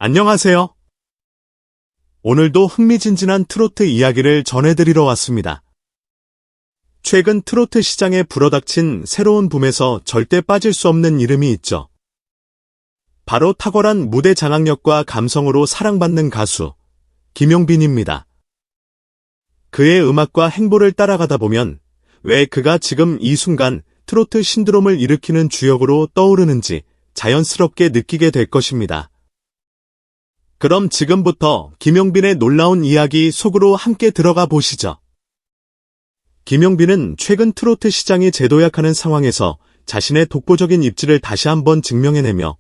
안녕하세요. 오늘도 흥미진진한 트로트 이야기를 전해드리러 왔습니다. 최근 트로트 시장에 불어닥친 새로운 붐에서 절대 빠질 수 없는 이름이 있죠. 바로 탁월한 무대 장악력과 감성으로 사랑받는 가수, 김용빈입니다. 그의 음악과 행보를 따라가다 보면 왜 그가 지금 이 순간 트로트 신드롬을 일으키는 주역으로 떠오르는지 자연스럽게 느끼게 될 것입니다. 그럼 지금부터 김용빈의 놀라운 이야기 속으로 함께 들어가 보시죠. 김용빈은 최근 트로트 시장이 재도약하는 상황에서 자신의 독보적인 입지를 다시 한번 증명해내며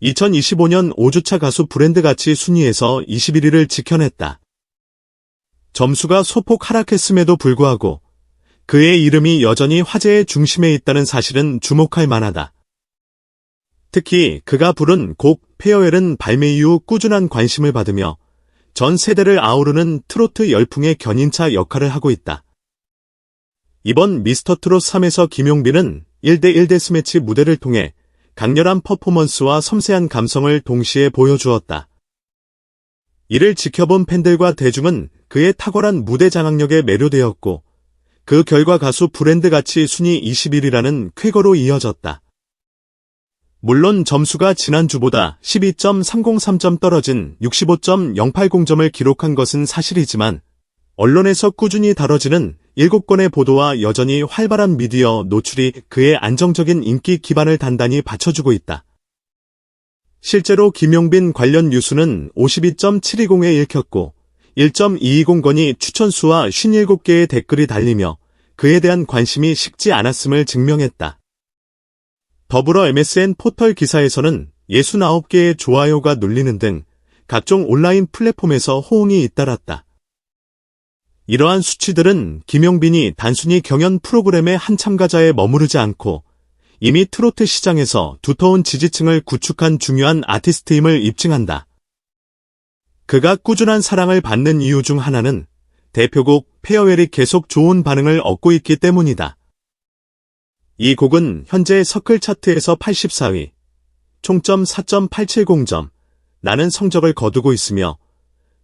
2025년 5주차 가수 브랜드 가치 순위에서 21위를 지켜냈다. 점수가 소폭 하락했음에도 불구하고 그의 이름이 여전히 화제의 중심에 있다는 사실은 주목할 만하다. 특히 그가 부른 곡 페어웰은 발매 이후 꾸준한 관심을 받으며 전 세대를 아우르는 트로트 열풍의 견인차 역할을 하고 있다. 이번 미스터트롯 3에서 김용빈은 1대1 데스매치 무대를 통해 강렬한 퍼포먼스와 섬세한 감성을 동시에 보여주었다. 이를 지켜본 팬들과 대중은 그의 탁월한 무대 장악력에 매료되었고 그 결과 가수 브랜드 가치 순위 21위라는 쾌거로 이어졌다. 물론 점수가 지난주보다 12.303점 떨어진 65.080점을 기록한 것은 사실이지만 언론에서 꾸준히 다뤄지는 7건의 보도와 여전히 활발한 미디어 노출이 그의 안정적인 인기 기반을 단단히 받쳐주고 있다. 실제로 김용빈 관련 뉴스는 52.720에 읽혔고 1.220건이 추천수와 57개의 댓글이 달리며 그에 대한 관심이 식지 않았음을 증명했다. 더불어 MSN 포털 기사에서는 69개의 좋아요가 눌리는 등 각종 온라인 플랫폼에서 호응이 잇따랐다. 이러한 수치들은 김용빈이 단순히 경연 프로그램의 한 참가자에 머무르지 않고 이미 트로트 시장에서 두터운 지지층을 구축한 중요한 아티스트임을 입증한다. 그가 꾸준한 사랑을 받는 이유 중 하나는 대표곡 페어웰이 계속 좋은 반응을 얻고 있기 때문이다. 이 곡은 현재 서클 차트에서 84위, 총점 4.870점, 라는 성적을 거두고 있으며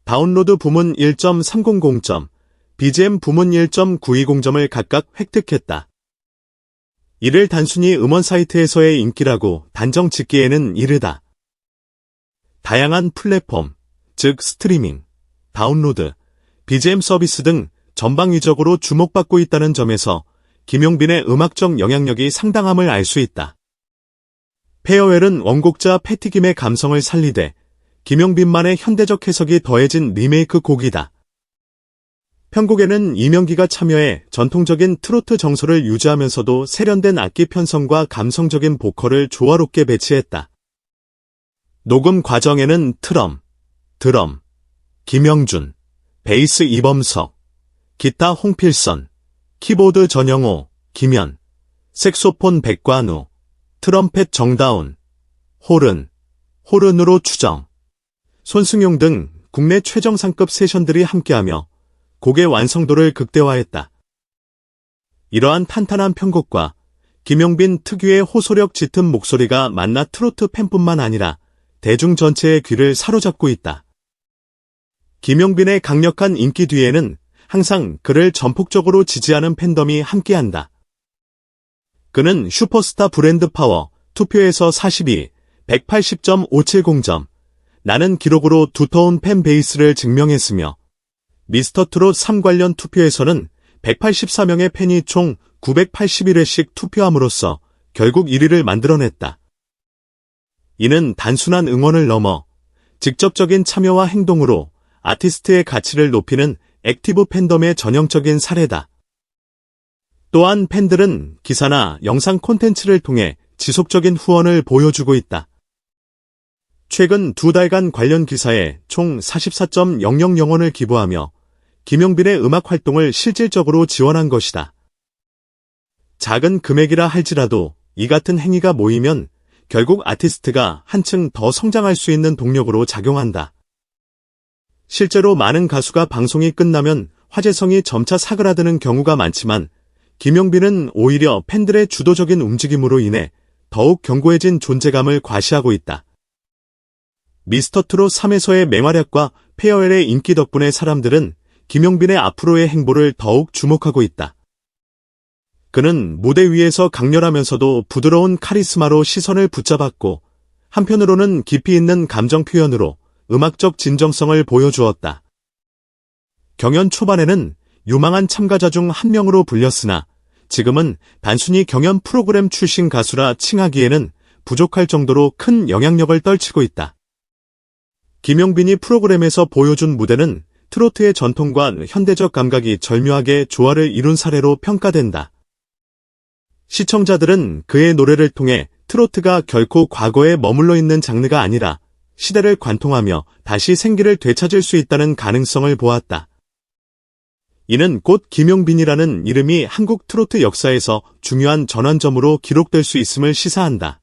다운로드 부문 1.300점, BGM 부문 1.920점을 각각 획득했다. 이를 단순히 음원 사이트에서의 인기라고 단정 짓기에는 이르다. 다양한 플랫폼, 즉 스트리밍, 다운로드, BGM 서비스 등 전방위적으로 주목받고 있다는 점에서 김용빈의 음악적 영향력이 상당함을 알 수 있다. 페어웰은 원곡자 패티김의 감성을 살리되 김용빈만의 현대적 해석이 더해진 리메이크 곡이다. 편곡에는 이명기가 참여해 전통적인 트로트 정서를 유지하면서도 세련된 악기 편성과 감성적인 보컬을 조화롭게 배치했다. 녹음 과정에는 트럼, 드럼, 김영준, 베이스 이범석, 기타 홍필선, 키보드 전영호, 김현, 색소폰 백관우, 트럼펫 정다운, 호른으로 추정, 손승용 등 국내 최정상급 세션들이 함께하며 곡의 완성도를 극대화했다. 이러한 탄탄한 편곡과 김용빈 특유의 호소력 짙은 목소리가 만나 트로트 팬뿐만 아니라 대중 전체의 귀를 사로잡고 있다. 김용빈의 강력한 인기 뒤에는 항상 그를 전폭적으로 지지하는 팬덤이 함께한다. 그는 슈퍼스타 브랜드 파워, 투표에서 42, 180.570점, 라는 기록으로 두터운 팬 베이스를 증명했으며 미스터트롯 3 관련 투표에서는 184명의 팬이 총 981회씩 투표함으로써 결국 1위를 만들어냈다. 이는 단순한 응원을 넘어 직접적인 참여와 행동으로 아티스트의 가치를 높이는 액티브 팬덤의 전형적인 사례다. 또한 팬들은 기사나 영상 콘텐츠를 통해 지속적인 후원을 보여주고 있다. 최근 2달간 관련 기사에 총 44.000원을 기부하며 김용빈의 음악 활동을 실질적으로 지원한 것이다. 작은 금액이라 할지라도 이 같은 행위가 모이면 결국 아티스트가 한층 더 성장할 수 있는 동력으로 작용한다. 실제로 많은 가수가 방송이 끝나면 화제성이 점차 사그라드는 경우가 많지만 김용빈은 오히려 팬들의 주도적인 움직임으로 인해 더욱 견고해진 존재감을 과시하고 있다. 미스터트롯 3에서의 맹활약과 페어웰의 인기 덕분에 사람들은 김용빈의 앞으로의 행보를 더욱 주목하고 있다. 그는 무대 위에서 강렬하면서도 부드러운 카리스마로 시선을 붙잡았고, 한편으로는 깊이 있는 감정 표현으로 음악적 진정성을 보여주었다. 경연 초반에는 유망한 참가자 중 한 명으로 불렸으나 지금은 단순히 경연 프로그램 출신 가수라 칭하기에는 부족할 정도로 큰 영향력을 떨치고 있다. 김용빈이 프로그램에서 보여준 무대는 트로트의 전통과 현대적 감각이 절묘하게 조화를 이룬 사례로 평가된다. 시청자들은 그의 노래를 통해 트로트가 결코 과거에 머물러 있는 장르가 아니라 시대를 관통하며 다시 생기를 되찾을 수 있다는 가능성을 보았다. 이는 곧 김용빈이라는 이름이 한국 트로트 역사에서 중요한 전환점으로 기록될 수 있음을 시사한다.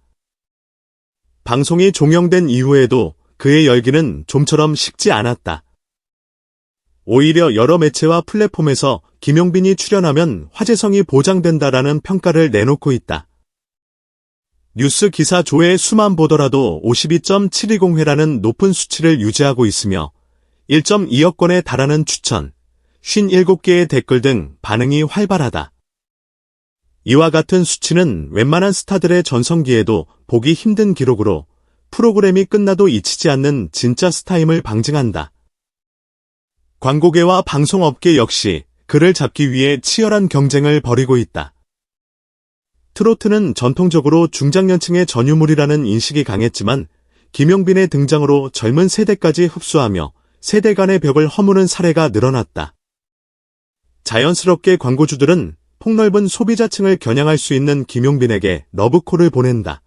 방송이 종영된 이후에도 그의 열기는 좀처럼 식지 않았다. 오히려 여러 매체와 플랫폼에서 김용빈이 출연하면 화제성이 보장된다라는 평가를 내놓고 있다. 뉴스 기사 조회 수만 보더라도 52.720회라는 높은 수치를 유지하고 있으며 1.2억 건에 달하는 추천, 57개의 댓글 등 반응이 활발하다. 이와 같은 수치는 웬만한 스타들의 전성기에도 보기 힘든 기록으로 프로그램이 끝나도 잊히지 않는 진짜 스타임을 방증한다. 광고계와 방송업계 역시 그를 잡기 위해 치열한 경쟁을 벌이고 있다. 트로트는 전통적으로 중장년층의 전유물이라는 인식이 강했지만 김용빈의 등장으로 젊은 세대까지 흡수하며 세대 간의 벽을 허무는 사례가 늘어났다. 자연스럽게 광고주들은 폭넓은 소비자층을 겨냥할 수 있는 김용빈에게 러브콜을 보낸다.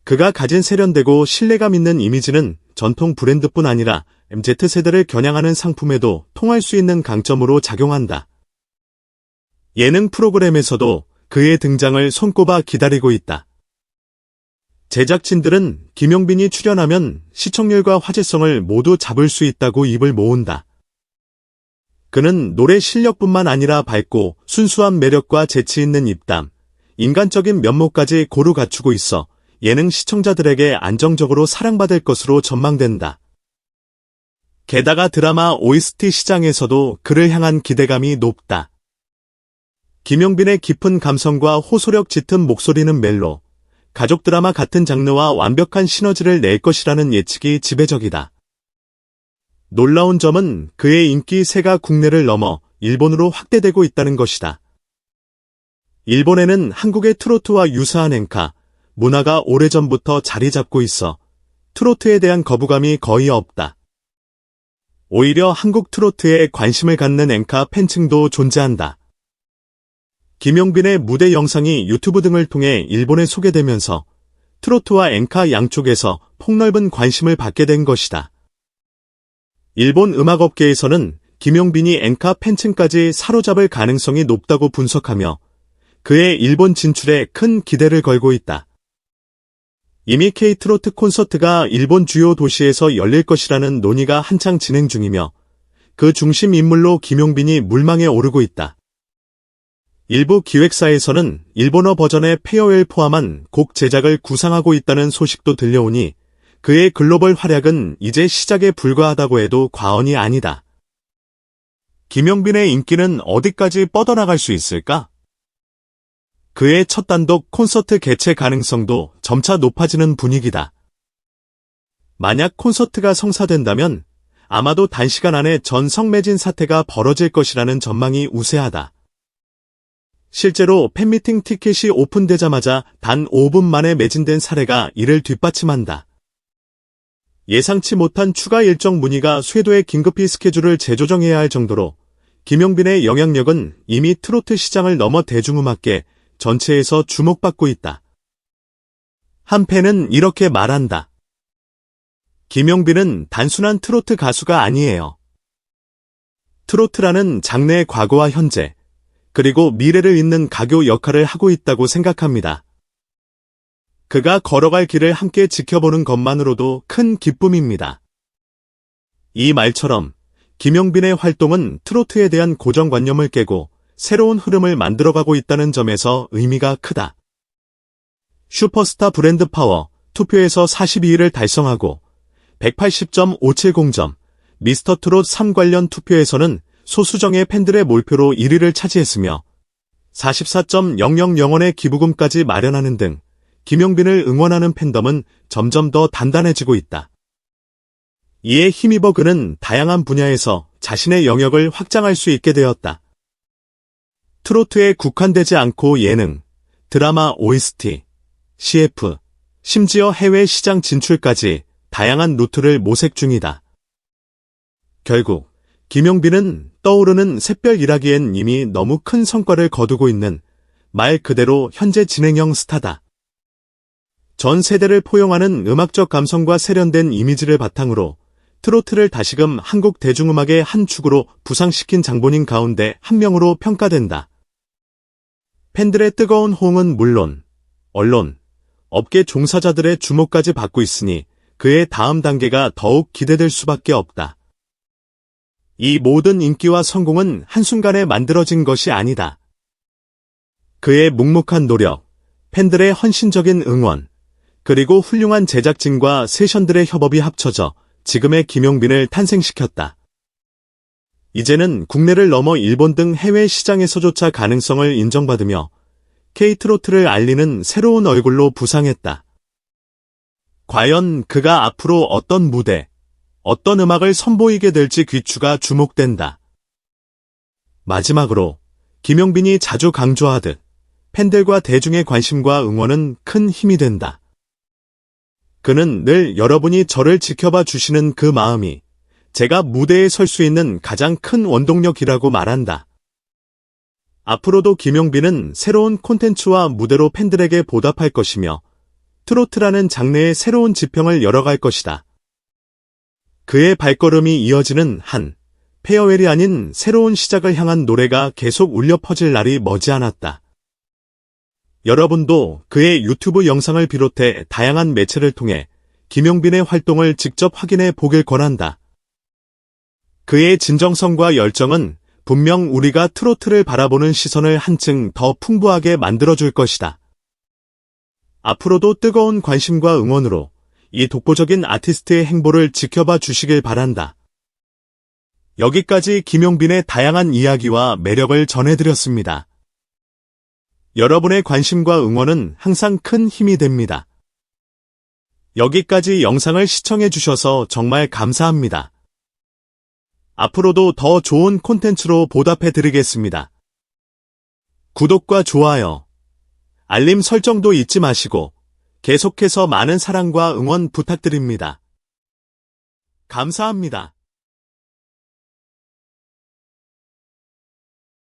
그가 가진 세련되고 신뢰감 있는 이미지는 전통 브랜드뿐 아니라 MZ세대를 겨냥하는 상품에도 통할 수 있는 강점으로 작용한다. 예능 프로그램에서도 그의 등장을 손꼽아 기다리고 있다. 제작진들은 김용빈이 출연하면 시청률과 화제성을 모두 잡을 수 있다고 입을 모은다. 그는 노래 실력뿐만 아니라 밝고 순수한 매력과 재치 있는 입담, 인간적인 면모까지 고루 갖추고 있어 예능 시청자들에게 안정적으로 사랑받을 것으로 전망된다. 게다가 드라마 OST 시장에서도 그를 향한 기대감이 높다. 김용빈의 깊은 감성과 호소력 짙은 목소리는 멜로, 가족 드라마 같은 장르와 완벽한 시너지를 낼 것이라는 예측이 지배적이다. 놀라운 점은 그의 인기 세가 국내를 넘어 일본으로 확대되고 있다는 것이다. 일본에는 한국의 트로트와 유사한 엔카, 문화가 오래전부터 자리 잡고 있어 트로트에 대한 거부감이 거의 없다. 오히려 한국 트로트에 관심을 갖는 엔카 팬층도 존재한다. 김용빈의 무대 영상이 유튜브 등을 통해 일본에 소개되면서 트로트와 엔카 양쪽에서 폭넓은 관심을 받게 된 것이다. 일본 음악업계에서는 김용빈이 엔카 팬층까지 사로잡을 가능성이 높다고 분석하며 그의 일본 진출에 큰 기대를 걸고 있다. 이미 K-트로트 콘서트가 일본 주요 도시에서 열릴 것이라는 논의가 한창 진행 중이며 그 중심 인물로 김용빈이 물망에 오르고 있다. 일부 기획사에서는 일본어 버전의 페어웰 포함한 곡 제작을 구상하고 있다는 소식도 들려오니 그의 글로벌 활약은 이제 시작에 불과하다고 해도 과언이 아니다. 김용빈의 인기는 어디까지 뻗어나갈 수 있을까? 그의 첫 단독 콘서트 개최 가능성도 점차 높아지는 분위기다. 만약 콘서트가 성사된다면 아마도 단시간 안에 전 성매진 사태가 벌어질 것이라는 전망이 우세하다. 실제로 팬미팅 티켓이 오픈되자마자 단 5분 만에 매진된 사례가 이를 뒷받침한다. 예상치 못한 추가 일정 문의가 쇄도에 긴급히 스케줄을 재조정해야 할 정도로 김용빈의 영향력은 이미 트로트 시장을 넘어 대중음악계 전체에서 주목받고 있다. 한 팬은 이렇게 말한다. 김용빈은 단순한 트로트 가수가 아니에요. 트로트라는 장르의 과거와 현재, 그리고 미래를 잇는 가교 역할을 하고 있다고 생각합니다. 그가 걸어갈 길을 함께 지켜보는 것만으로도 큰 기쁨입니다. 이 말처럼 김용빈의 활동은 트로트에 대한 고정관념을 깨고 새로운 흐름을 만들어가고 있다는 점에서 의미가 크다. 슈퍼스타 브랜드 파워, 투표에서 42위를 달성하고 180.570점, 미스터트롯 3 관련 투표에서는 소수정예 팬들의 몰표로 1위를 차지했으며 44.000원의 기부금까지 마련하는 등 김용빈을 응원하는 팬덤은 점점 더 단단해지고 있다. 이에 힘입어 그는 다양한 분야에서 자신의 영역을 확장할 수 있게 되었다. 트로트에 국한되지 않고 예능, 드라마 OST, CF, 심지어 해외 시장 진출까지 다양한 루트를 모색 중이다. 결국 김용빈은 떠오르는 샛별이라기엔 이미 너무 큰 성과를 거두고 있는 말 그대로 현재 진행형 스타다. 전 세대를 포용하는 음악적 감성과 세련된 이미지를 바탕으로 트로트를 다시금 한국 대중음악의 한 축으로 부상시킨 장본인 가운데 한 명으로 평가된다. 팬들의 뜨거운 호응은 물론 언론, 업계 종사자들의 주목까지 받고 있으니 그의 다음 단계가 더욱 기대될 수밖에 없다. 이 모든 인기와 성공은 한순간에 만들어진 것이 아니다. 그의 묵묵한 노력, 팬들의 헌신적인 응원, 그리고 훌륭한 제작진과 세션들의 협업이 합쳐져 지금의 김용빈을 탄생시켰다. 이제는 국내를 넘어 일본 등 해외 시장에서조차 가능성을 인정받으며 K-트로트를 알리는 새로운 얼굴로 부상했다. 과연 그가 앞으로 어떤 무대, 어떤 음악을 선보이게 될지 귀추가 주목된다. 마지막으로 김용빈이 자주 강조하듯 팬들과 대중의 관심과 응원은 큰 힘이 된다. 그는 늘 여러분이 저를 지켜봐 주시는 그 마음이 제가 무대에 설 수 있는 가장 큰 원동력이라고 말한다. 앞으로도 김용빈은 새로운 콘텐츠와 무대로 팬들에게 보답할 것이며 트로트라는 장르의 새로운 지평을 열어갈 것이다. 그의 발걸음이 이어지는 한 페어웰이 아닌 새로운 시작을 향한 노래가 계속 울려 퍼질 날이 머지않았다. 여러분도 그의 유튜브 영상을 비롯해 다양한 매체를 통해 김용빈의 활동을 직접 확인해 보길 권한다. 그의 진정성과 열정은 분명 우리가 트로트를 바라보는 시선을 한층 더 풍부하게 만들어줄 것이다. 앞으로도 뜨거운 관심과 응원으로 이 독보적인 아티스트의 행보를 지켜봐 주시길 바란다. 여기까지 김용빈의 다양한 이야기와 매력을 전해드렸습니다. 여러분의 관심과 응원은 항상 큰 힘이 됩니다. 여기까지 영상을 시청해주셔서 정말 감사합니다. 앞으로도 더 좋은 콘텐츠로 보답해드리겠습니다. 구독과 좋아요, 알림 설정도 잊지 마시고 계속해서 많은 사랑과 응원 부탁드립니다. 감사합니다.